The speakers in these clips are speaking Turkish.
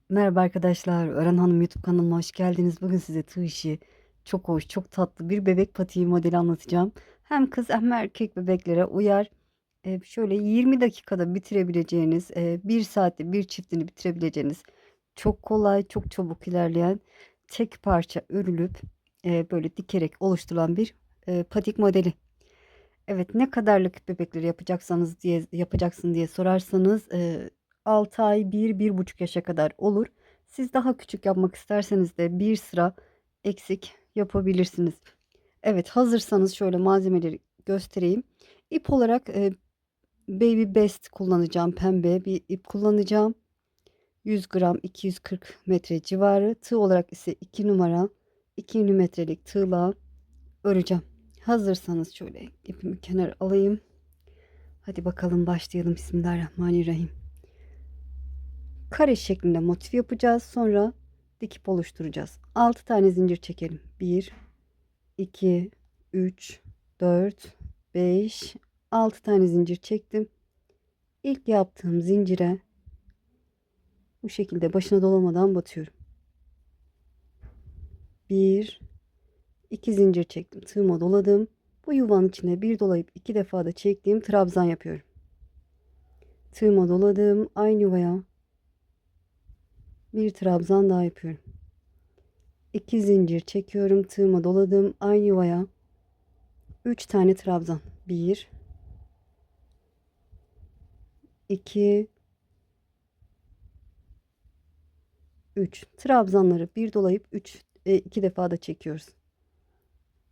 Merhaba arkadaşlar, Ören Hanım YouTube kanalıma hoş geldiniz. Bugün size tığ işi çok hoş, çok tatlı bir bebek patiği modeli anlatacağım. Hem kız hem erkek bebeklere uyar. Şöyle 20 dakikada bitirebileceğiniz, 1 saatte bir çiftini bitirebileceğiniz, çok kolay, çok çabuk ilerleyen, tek parça örülüp böyle dikerek oluşturulan bir patik modeli. Evet, ne kadarlık bebekleri yapacaksın diye sorarsanız 6 ay 1-1,5 yaşa kadar olur. Siz daha küçük yapmak isterseniz de bir sıra eksik yapabilirsiniz. Evet, hazırsanız şöyle malzemeleri göstereyim. İp olarak Baby Best kullanacağım. Pembe bir ip kullanacağım. 100 gram 240 metre civarı. Tığ olarak ise 2 numara 2 milimetrelik tığla öreceğim. Hazırsanız şöyle ipimi kenara alayım. Hadi bakalım başlayalım. Bismillahirrahmanirrahim. Kare şeklinde motif yapacağız. Sonra dikip oluşturacağız. 6 tane zincir çekelim. 1, 2, 3, 4, 5, 6 tane zincir çektim. İlk yaptığım zincire bu şekilde başına dolamadan batıyorum. 1, 2 zincir çektim. Tığıma doladım. Bu yuvanın içine bir dolayıp 2 defa da çektiğim trabzan yapıyorum. Tığıma doladım. Aynı yuvaya bir trabzan daha yapıyorum. 2 zincir çekiyorum. Tığıma doladım. Aynı yuvaya 3 tane trabzan. 1, 2, 3. Trabzanları bir dolayıp 2 defa da çekiyoruz.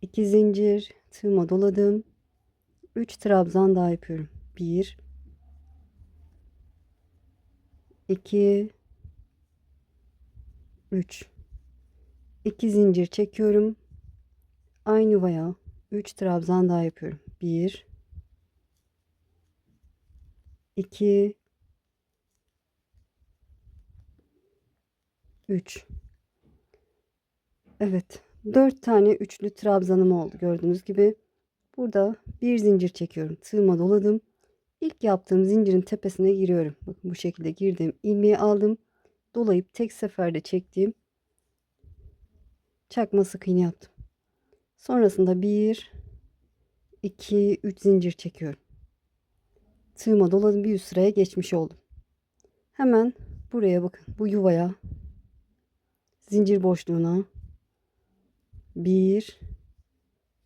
2 zincir. Tığıma doladım. 3 trabzan daha yapıyorum. 1, 2, 3. 2 zincir çekiyorum. Aynı yuvaya 3 trabzan daha yapıyorum. 1, 2, 3. Evet. 4 tane üçlü trabzanım oldu gördüğünüz gibi. Burada bir zincir çekiyorum. Tığıma doladım. İlk yaptığım zincirin tepesine giriyorum. Bakın bu şekilde girdim. İlmeği aldım. Dolayıp tek seferde çektiğim çakma sık iğne yaptım. Sonrasında 1, 2, 3 zincir çekiyorum. Tığıma doladım. Bir üst sıraya geçmiş oldum. Hemen buraya bakın. Bu yuvaya, zincir boşluğuna 1,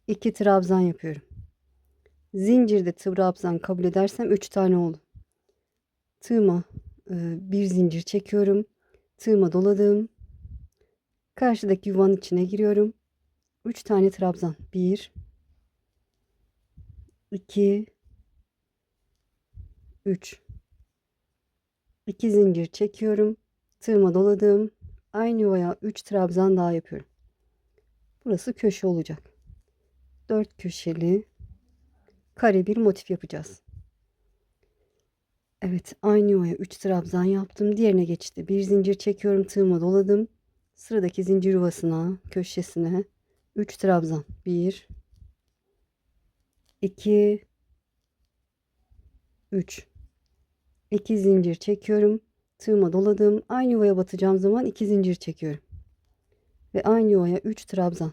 2 trabzan yapıyorum. Zincirde trabzan kabul edersem 3 tane oldu. Tığıma bir zincir çekiyorum. Tığıma doladım. Karşıdaki yuvanın içine giriyorum. 3 tane trabzan. 1, 2, 3. 2 zincir çekiyorum. Tığıma doladım. Aynı yuvaya 3 trabzan daha yapıyorum. Burası köşe olacak. 4 köşeli kare bir motif yapacağız. Evet, aynı yuvaya 3 trabzan yaptım. Diğerine geçti. Bir zincir çekiyorum. Tığıma doladım. Sıradaki zincir yuvasına, köşesine 3 trabzan. 1, 2, 3. 2 zincir çekiyorum. Tığıma doladım. Aynı yuvaya batacağım zaman 2 zincir çekiyorum. Ve aynı yuvaya 3 trabzan.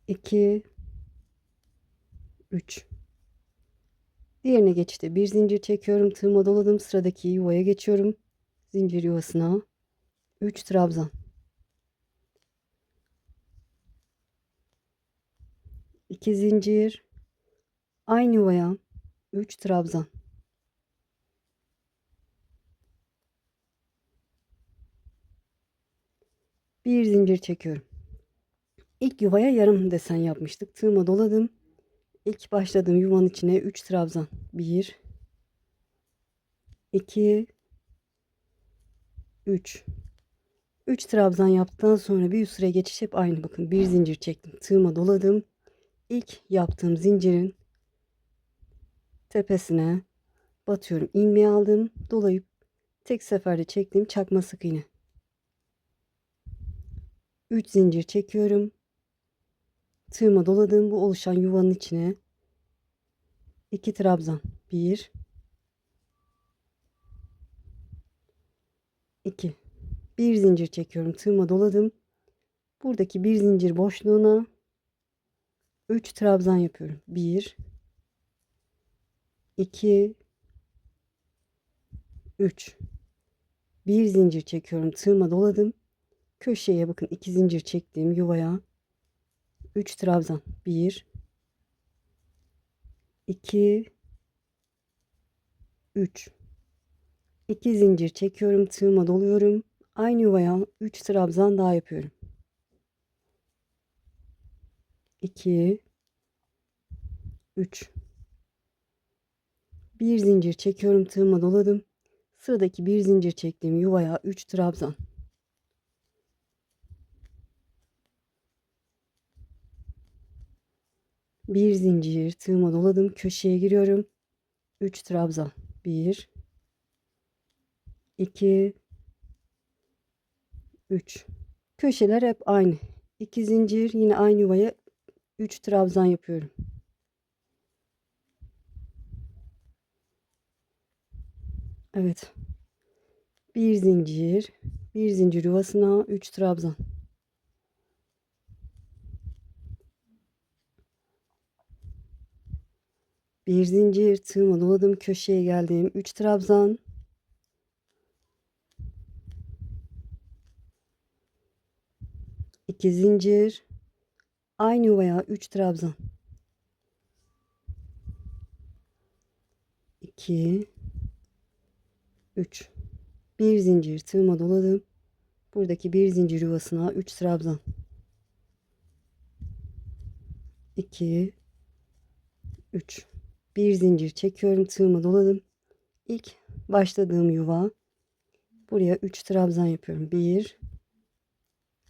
2, 3. Diğerine geçti. Bir zincir çekiyorum. Tığıma doladım. Sıradaki yuvaya geçiyorum. Zincir yuvasına 3 trabzan. 2 zincir. Aynı yuvaya 3 trabzan. Bir zincir çekiyorum. İlk yuvaya yarım desen yapmıştık. Tığıma doladım. İlk başladığım yuvanın içine 3 trabzan. 1, 2, 3. 3 trabzan yaptıktan sonra bir üst sıraya geçiş hep aynı. Bakın bir zincir çektim. Tığıma doladım. İlk yaptığım zincirin tepesine batıyorum. İlmeği aldım. Dolayıp tek seferde çektiğim çakma sık iğne. 3 zincir çekiyorum. Tığıma doladığım bu oluşan yuvanın içine 2 trabzan. 1, 2. Bir zincir çekiyorum. Tığıma doladım. Buradaki bir zincir boşluğuna 3 trabzan yapıyorum. 1, 2, 3. Bir zincir çekiyorum. Tığıma doladım. Köşeye bakın 2 zincir çektiğim yuvaya 3 trabzan. 1, 2, 3. 2 zincir çekiyorum. Tığıma doluyorum. Aynı yuvaya 3 trabzan daha yapıyorum. 2, 3. Bir zincir çekiyorum. Tığıma doladım. Sıradaki bir zincir çektiğim yuvaya 3 trabzan. 1 zincir tığıma doladım. Köşeye giriyorum. 3 trabzan. 1, 2, 3. Köşeler hep aynı. 2 zincir yine aynı yuvaya 3 trabzan yapıyorum. Evet. Bir zincir yuvasına 3 trabzan. Bir zincir tığıma doladım. Köşeye geldim. 3 trabzan. 2 zincir aynı yuvaya 3 trabzan. 2, 3. Bir zincir tığıma doladım. Buradaki bir zincir yuvasına 3 trabzan. 2, 3. Bir zincir çekiyorum. Tığıma doladım. İlk başladığım yuva. Buraya 3 trabzan yapıyorum. 1,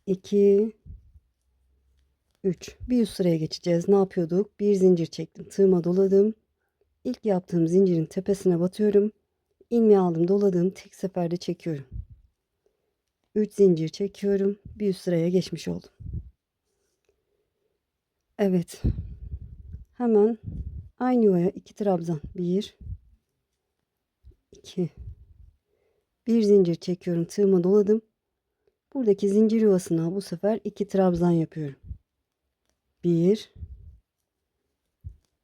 2, 3. Bir üst sıraya geçeceğiz. Ne yapıyorduk? Bir zincir çektim. Tığıma doladım. İlk yaptığım zincirin tepesine batıyorum. İlmeği aldım, doladım. Tek seferde çekiyorum. 3 zincir çekiyorum. Bir üst sıraya geçmiş oldum. Evet. Hemen aynı yuvaya 2 trabzan. 1, 2. Bir zincir çekiyorum. Tığıma doladım. Buradaki zincir yuvasına bu sefer 2 trabzan yapıyorum. 1,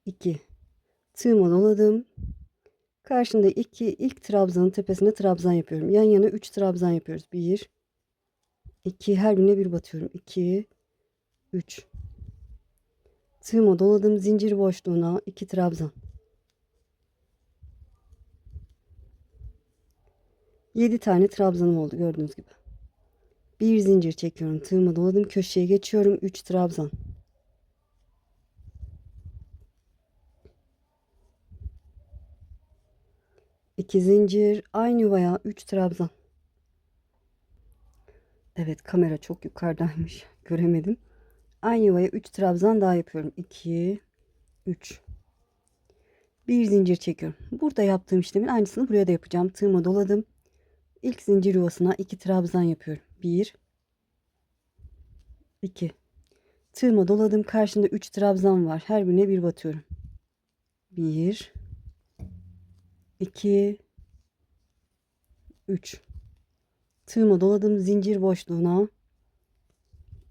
2. Tığıma doladım. Karşında ilk trabzanın tepesine trabzan yapıyorum. Yan yana 3 trabzan yapıyoruz. 1, 2, her birine bir batıyorum. 2, 3. Tığıma doladım. Zincir boşluğuna 2 trabzan. 7 tane trabzanım oldu gördüğünüz gibi. Bir zincir çekiyorum. Tığıma doladım. Köşeye geçiyorum. 3 trabzan. 2 zincir aynı yuvaya 3 trabzan. Evet, kamera çok yukarıdaymış. Göremedim. Aynı yuvaya 3 trabzan daha yapıyorum. 2, 3. Bir zincir çekiyorum. Burada yaptığım işlemin aynısını buraya da yapacağım. Tığıma doladım. İlk zincir yuvasına 2 trabzan yapıyorum. 1, 2. Tığıma doladım. Karşında 3 trabzan var. Her birine bir batıyorum. 1, 2, 3. Tığıma doladım. Zincir boşluğuna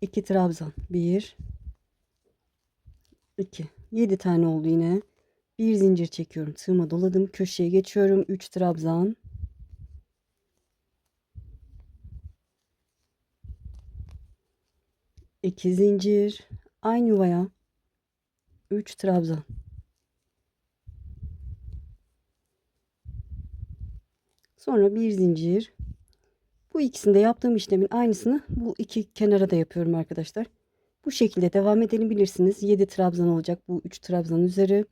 2 trabzan. 1, 2. 7 tane oldu yine. Bir zincir çekiyorum. Tığıma doladım. Köşeye geçiyorum. 3 trabzan. 2 zincir. Aynı yuvaya 3 trabzan. Sonra bir zincir. Bu ikisinde yaptığım işlemin aynısını bu iki kenara da yapıyorum arkadaşlar. Bu şekilde devam edebilirsiniz. 7 trabzan olacak bu 3 trabzan üzeri.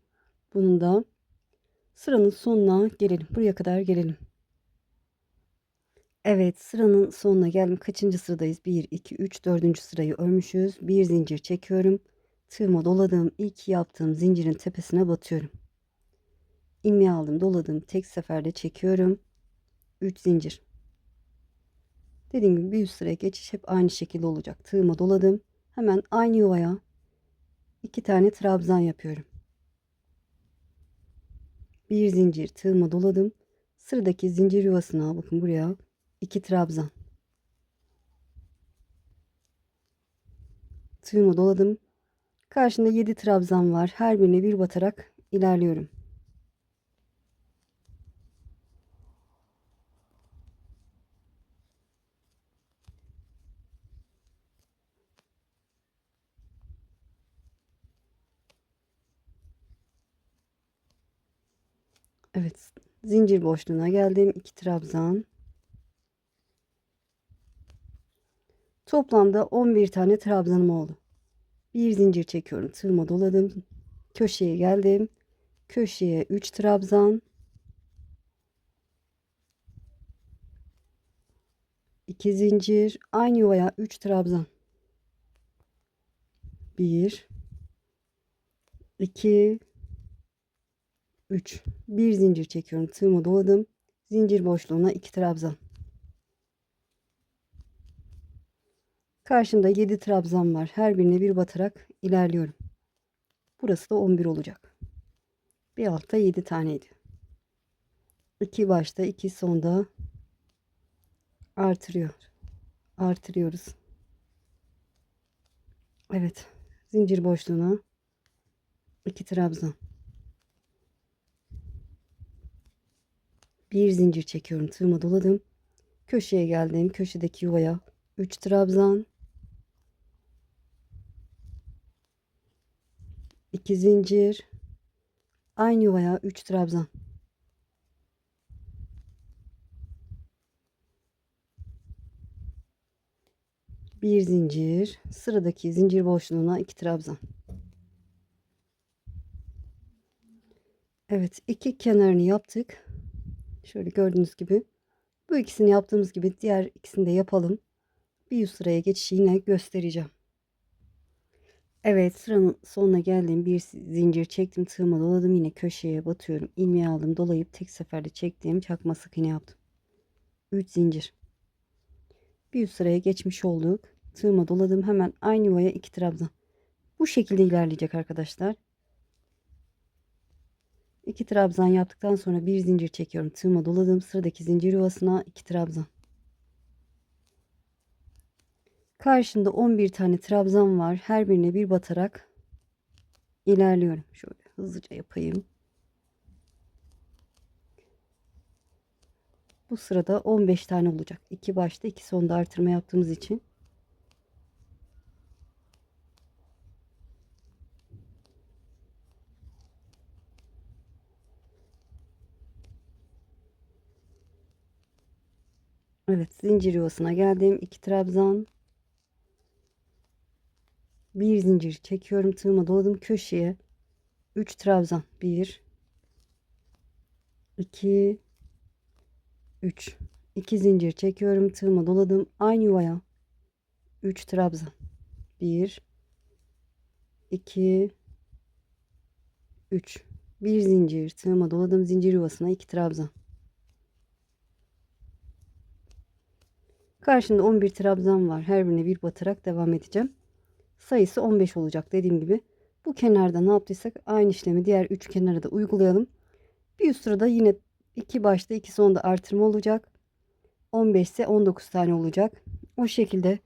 Bunun da sıranın sonuna gelelim. Buraya kadar gelelim. Evet, sıranın sonuna geldim. Kaçıncı sıradayız? 1, 2, 3, 4. sırayı örmüşüz. Bir zincir çekiyorum. Tığıma doladığım ilk yaptığım zincirin tepesine batıyorum. İlmeği aldım, doladım. Tek seferde çekiyorum. 3 zincir. Dediğim gibi bir üst sıraya geçiş hep aynı şekilde olacak. Tığıma doladım. Hemen aynı yuvaya 2 tane trabzan yapıyorum. Bir zincir tığıma doladım. Sıradaki zincir yuvasına bakın buraya 2 trabzan. Tığımı doladım. Karşında 7 trabzan var. Her birine bir batarak ilerliyorum. Evet, zincir boşluğuna geldim. 2 trabzan. Toplamda 11 tane trabzanım oldu. Bir zincir çekiyorum. Tığıma doladım. Köşeye geldim. Köşeye 3 trabzan. 2 zincir. Aynı yuvaya 3 trabzan. 1 2 3. Bir zincir çekiyorum. Tığıma doladım. Zincir boşluğuna 2 trabzan. Karşımda 7 trabzan var. Her birine bir batarak ilerliyorum. Burası da 11 olacak. Bir altta 7 taneydi. 2 başta 2 sonda artırıyoruz. Evet, zincir boşluğuna 2 trabzan. Bir zincir çekiyorum. Tığıma doladım. Köşeye geldim. Köşedeki yuvaya 3 trabzan. 2 zincir. Aynı yuvaya 3 trabzan. Bir zincir. Sıradaki zincir boşluğuna 2 trabzan. Evet, iki kenarını yaptık. Şöyle gördüğünüz gibi. Bu ikisini yaptığımız gibi diğer ikisini de yapalım. Bir üst sıraya geçişi yine göstereceğim. Evet, sıranın sonuna geldim. Bir zincir çektim. Tığıma doladım. Yine köşeye batıyorum. İlmeği aldım. Dolayıp tek seferde çektiğim çakma sık iğne yaptım. 3 zincir. Bir üst sıraya geçmiş olduk. Tığıma doladım. Hemen aynı yuvaya 2 trabzan. Bu şekilde ilerleyecek arkadaşlar. 2 trabzan yaptıktan sonra bir zincir çekiyorum. Tığıma doladım. Sıradaki zincir yuvasına 2 trabzan. Karşında 11 tane trabzan var. Her birine bir batarak ilerliyorum. Şöyle hızlıca yapayım. Bu sırada 15 tane olacak. 2 başta 2 sonda artırma yaptığımız için. Evet, zincir yuvasına geldim. 2 trabzan. Bir zincir çekiyorum. Tığıma doladım. Köşeye 3 trabzan. 1 2 3. 2 zincir çekiyorum. Tığıma doladım. Aynı yuvaya 3 trabzan. 1 2 3. Bir zincir. Tığıma doladım. Zincir yuvasına 2 trabzan. Karşımda 11 trabzan var. Her birine bir batarak devam edeceğim. Sayısı 15 olacak dediğim gibi. Bu kenarda ne yaptıysak aynı işlemi diğer 3 kenara da uygulayalım. Bir üst sırada yine 2 başta 2 sonda artırma olacak. 15 ise 19 tane olacak. O şekilde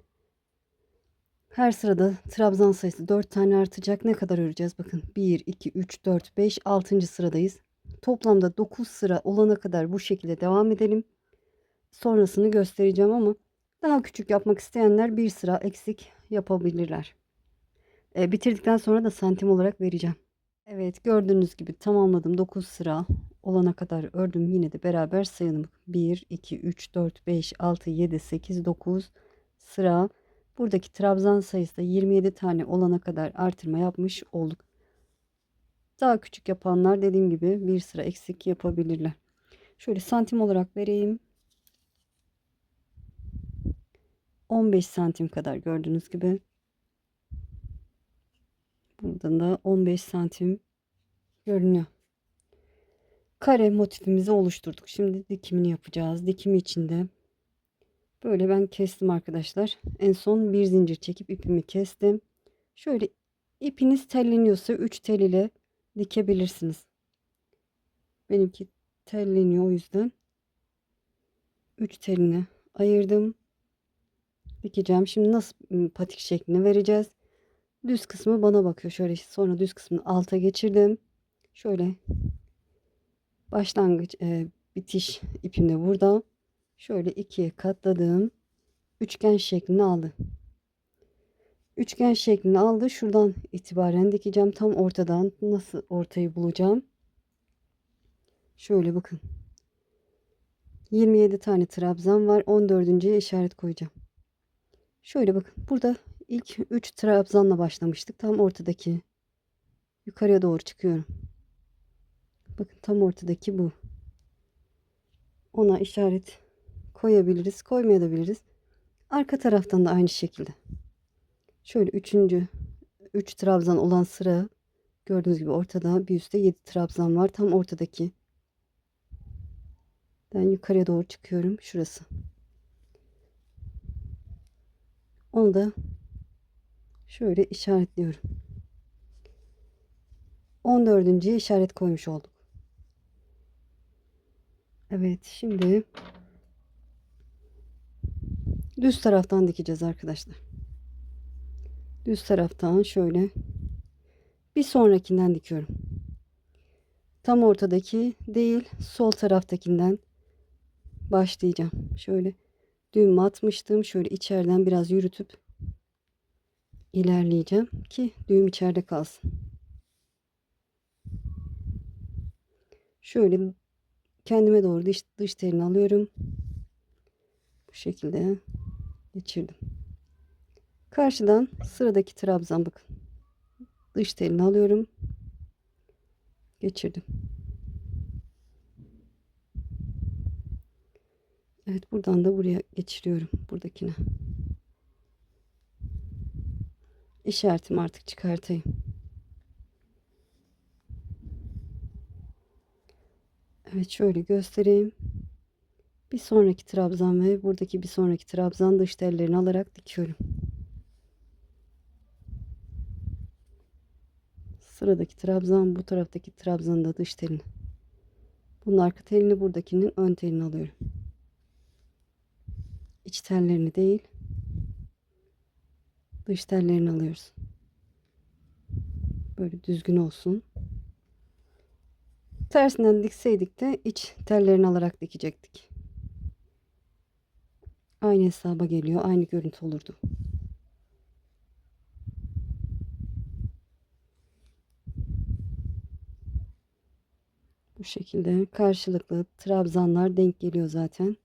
her sırada trabzan sayısı 4 tane artacak. Ne kadar öreceğiz? Bakın 1, 2, 3, 4, 5, 6. sıradayız. Toplamda 9 sıra olana kadar bu şekilde devam edelim. Sonrasını göstereceğim ama daha küçük yapmak isteyenler bir sıra eksik yapabilirler. Bitirdikten sonra da santim olarak vereceğim. Evet, gördüğünüz gibi tamamladım. 9 sıra olana kadar ördüm. Yine de beraber sayalım. 1 2 3 4 5 6 7 8 9 sıra. Buradaki trabzan sayısı da 27 tane olana kadar artırma yapmış olduk. Daha küçük yapanlar dediğim gibi bir sıra eksik yapabilirler. Şöyle santim olarak vereyim. 15 santim kadar gördüğünüz gibi. Buradan da 15 santim görünüyor. Kare motifimizi oluşturduk. Şimdi dikimini yapacağız. Dikimi için de böyle ben kestim arkadaşlar. En son bir zincir çekip ipimi kestim. Şöyle ipiniz telleniyorsa 3 tel ile dikebilirsiniz. Benimki telleniyor, o yüzden 3 telini ayırdım. Dikeceğim. Şimdi nasıl patik şeklini vereceğiz? Düz kısmı bana bakıyor. Şöyle sonra düz kısmını alta geçirdim. Şöyle başlangıç bitiş ipim de burada. Şöyle ikiye katladım. Üçgen şeklini aldı. Üçgen şeklini aldı. Şuradan itibaren dikeceğim. Tam ortadan nasıl ortayı bulacağım? Şöyle bakın. 27 tane trabzan var. 14.'ye işaret koyacağım. Şöyle bakın. Burada ilk 3 trabzanla başlamıştık. Tam ortadaki yukarıya doğru çıkıyorum. Bakın tam ortadaki bu. Ona işaret koyabiliriz, koymayabiliriz. Arka taraftan da aynı şekilde. Şöyle 3 trabzan olan sıra gördüğünüz gibi ortada, bir üstte 7 trabzan var. Tam ortadaki. Ben yukarıya doğru çıkıyorum. Şurası. Onu da şöyle işaretliyorum. 14.'ye işaret koymuş olduk. Evet, şimdi düz taraftan dikeceğiz arkadaşlar. Düz taraftan şöyle bir sonrakinden dikiyorum. Tam ortadaki değil, sol taraftakinden başlayacağım. Şöyle düğüm atmıştım. Şöyle içeriden biraz yürütüp ilerleyeceğim ki düğüm içeride kalsın. Şöyle kendime doğru dış telini alıyorum. Bu şekilde geçirdim. Karşıdan sıradaki trabzan bakın. Dış telini alıyorum. Geçirdim. Evet, buradan da buraya geçiriyorum. Buradakine. İşaretimi artık çıkartayım. Evet, şöyle göstereyim. Bir sonraki trabzan ve buradaki bir sonraki trabzan dış tellerini alarak dikiyorum. Sıradaki trabzan, bu taraftaki trabzanın da dış telini. Bunun arka telini, buradakinin ön telini alıyorum. İç tellerini değil, dış tellerini alıyoruz. Böyle düzgün olsun. Tersinden dikseydik de iç tellerini alarak dikecektik. Aynı hesaba geliyor. Aynı görüntü olurdu. Bu şekilde karşılıklı trabzanlar denk geliyor zaten.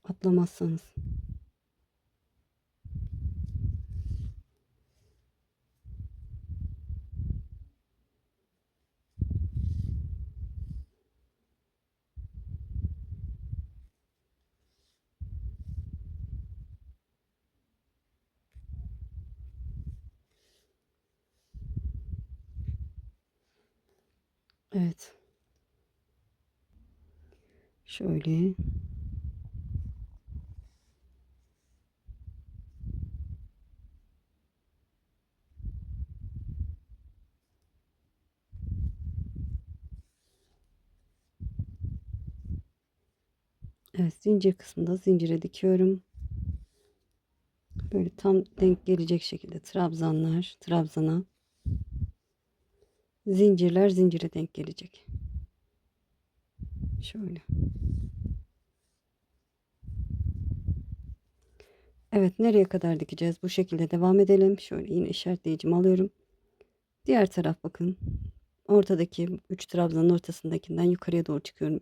Atlamazsanız. Evet. Şöyle. Evet, zincir kısmında zincire dikiyorum. Böyle tam denk gelecek şekilde trabzanlar trabzana, zincirler zincire denk gelecek. Şöyle. Evet, nereye kadar dikeceğiz? Bu şekilde devam edelim. Şöyle yine işaretleyicimi alıyorum. Diğer taraf bakın. Ortadaki 3 trabzanın ortasındakinden yukarıya doğru çıkıyorum.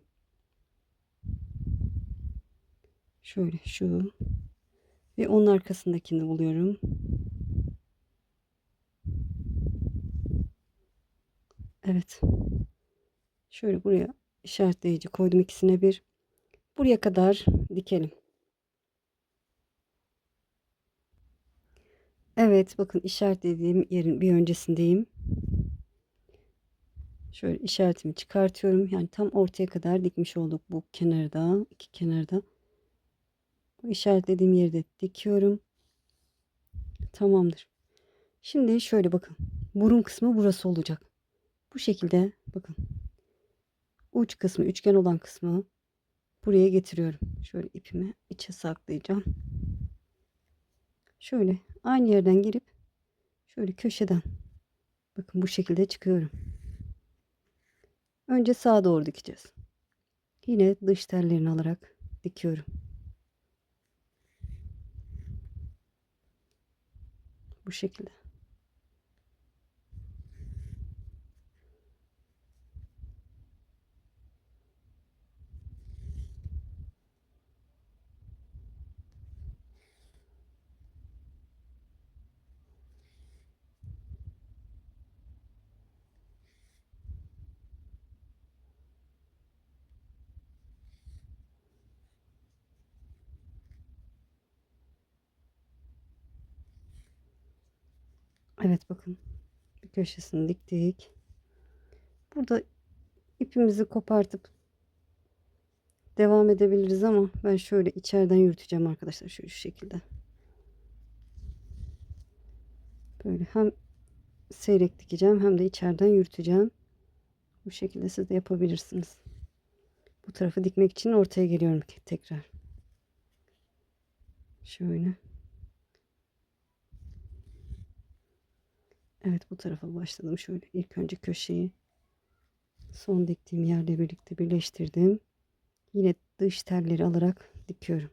Şöyle şu ve onun arkasındakini buluyorum. Evet. Şöyle buraya işaretleyici koydum, ikisine bir. Buraya kadar dikelim. Evet, bakın işaretlediğim yerin bir öncesindeyim. Şöyle işaretimi çıkartıyorum. Yani tam ortaya kadar dikmiş olduk bu kenarda, iki kenarda. Bu işaretlediğim yerde dikiyorum. Tamamdır. Şimdi şöyle bakın. Burun kısmı burası olacak. Bu şekilde bakın. Uç kısmı, üçgen olan kısmı buraya getiriyorum. Şöyle ipimi içe saklayacağım. Şöyle aynı yerden girip şöyle köşeden bakın bu şekilde çıkıyorum. Önce sağa doğru dikeceğiz. Yine dış tellerini alarak dikiyorum. Bu şekilde. Evet bakın bir köşesini diktik. Burada ipimizi kopartıp devam edebiliriz ama ben şöyle içeriden yürüteceğim arkadaşlar, şu şekilde. Böyle hem seyrek dikeceğim hem de içeriden yürüteceğim. Bu şekilde siz de yapabilirsiniz. Bu tarafı dikmek için ortaya geliyorum tekrar. Şöyle. Evet, bu tarafa başladım. Şöyle ilk önce köşeyi son diktiğim yerle birlikte birleştirdim. Yine dış telleri alarak dikiyorum.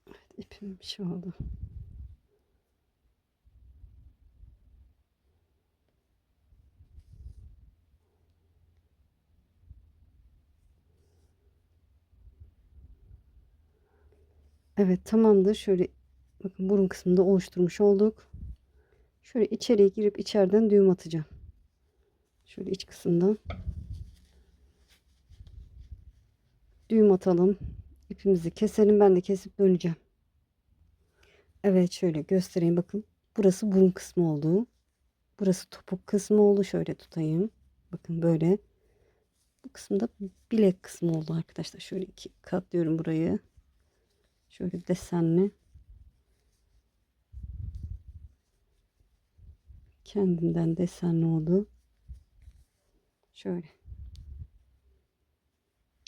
Evet, ipim bir şey oldu. Evet, tamamdır. Şöyle bakın burun kısmında oluşturmuş olduk. Şöyle içeriye girip içeriden düğüm atacağım. Şöyle iç kısımdan düğüm atalım. İpimizi keselim. Ben de kesip döneceğim. Evet, şöyle göstereyim bakın. Burası burun kısmı oldu. Burası topuk kısmı oldu. Şöyle tutayım. Bakın böyle. Bu kısımda bilek kısmı oldu arkadaşlar. Şöyle iki katlıyorum burayı. Şöyle desenli. Kendinden desenli oldu. Şöyle.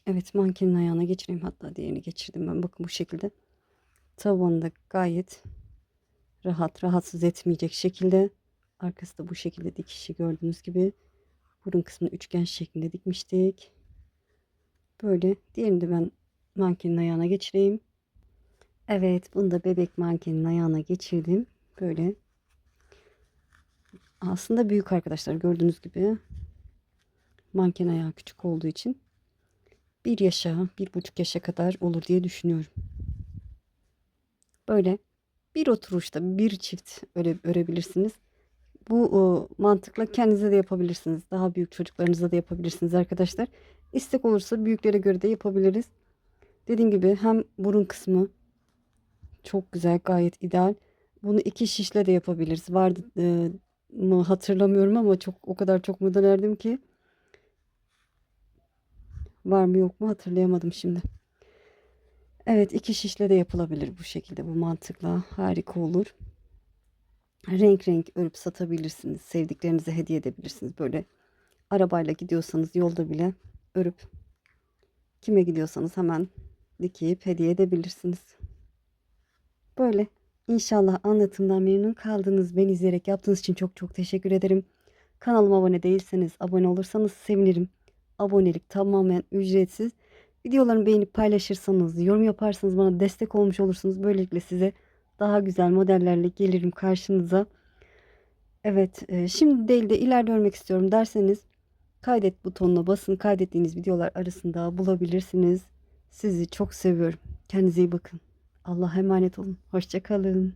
Evet, mankenin ayağına geçireyim. Hatta diğerini geçirdim ben. Bakın bu şekilde. Tavanı da gayet rahat, rahatsız etmeyecek şekilde. Arkası da bu şekilde dikişi gördüğünüz gibi. Burun kısmını üçgen şeklinde dikmiştik. Böyle. Diğerini de ben mankenin ayağına geçireyim. Evet, bunu da bebek mankenin ayağına geçirdim. Böyle. Aslında büyük arkadaşlar, gördüğünüz gibi. Manken ayağı küçük olduğu için 1 yaşa, 1,5 yaşa kadar olur diye düşünüyorum. Böyle bir oturuşta bir çift örebilirsiniz. Bu mantıkla kendinize de yapabilirsiniz. Daha büyük çocuklarınıza da yapabilirsiniz arkadaşlar. İstek olursa büyüklere göre de yapabiliriz. Dediğim gibi hem burun kısmı çok güzel, gayet ideal. Bunu iki şişle de yapabiliriz. Vardı mı hatırlamıyorum ama o kadar çok mu denerdim ki. Var mı yok mu hatırlayamadım şimdi. Evet, iki şişle de yapılabilir bu şekilde, bu mantıkla harika olur. Renk renk örüp satabilirsiniz. Sevdiklerinize hediye edebilirsiniz. Böyle arabayla gidiyorsanız yolda bile örüp kime gidiyorsanız hemen dikip hediye edebilirsiniz. Böyle. İnşallah anlatımdan memnun kaldınız. Beni izleyerek yaptığınız için çok çok teşekkür ederim. Kanalıma abone değilseniz abone olursanız sevinirim. Abonelik tamamen ücretsiz. Videolarımı beğenip paylaşırsanız, yorum yaparsanız bana destek olmuş olursunuz. Böylelikle size daha güzel modellerle gelirim karşınıza. Evet, şimdi değil de ileride örmek istiyorum derseniz kaydet butonuna basın. Kaydettiğiniz videolar arasında bulabilirsiniz. Sizi çok seviyorum. Kendinize iyi bakın. Allah'a emanet olun. Hoşça kalın.